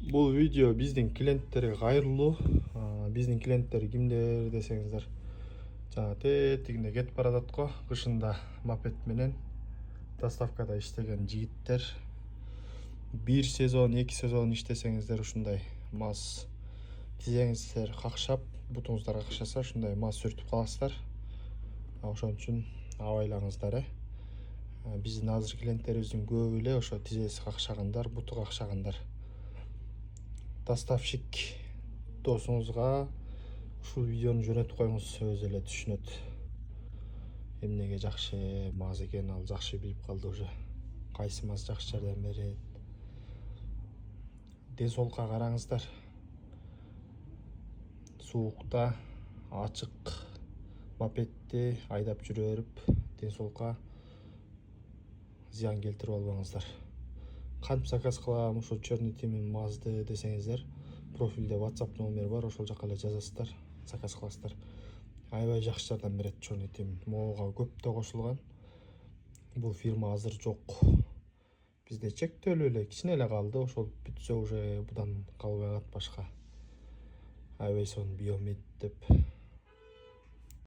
Бұл видео біздің клиенттерге кайрылуу. Біздің клиенттер кимдер десеңиздер, жана тетигинде кетип баратат го. Кышында мопед менен доставкада иштеген жигиттер. 1 сезон, 2 сезон иштесеңиздер ушундай маз тизеңиздер какшап, бутуңуздар какшаса ушундай маз сүртүп каласыздар. Ошон үчүн абайлаңыздар. Биздин азыр клиенттерибиздин көбү эле ошо тизеси какшагандар, буту какшагандар. Доставщик досуңузга ушул видеону жөнөтүп коюңуз, өзү эле түшүнөт. Эмнеге жакшы маз экен, ал жакшы билип калды уже. Кайсы маз жакшы жардам берет. Ден соолукка караңыздар. Суукта ачык мопедди айдап жүрө берип, ден соолукка зыян келтирип албаңыздар. Кантип заказ кылам ушул черный тимин мазды десеңиздер, профилде WhatsApp номери бар, ошол жака эле жазасыздар, заказ кыласыздар. Аябай жакшы жардам берет черный тим. Могуга көп да кошулган. Бул фирма азыр жок. Бизде чектелүү эле, кичине эле калды. Ошол бүтсө уже будан калбай калат башка. Aviation Biomед деп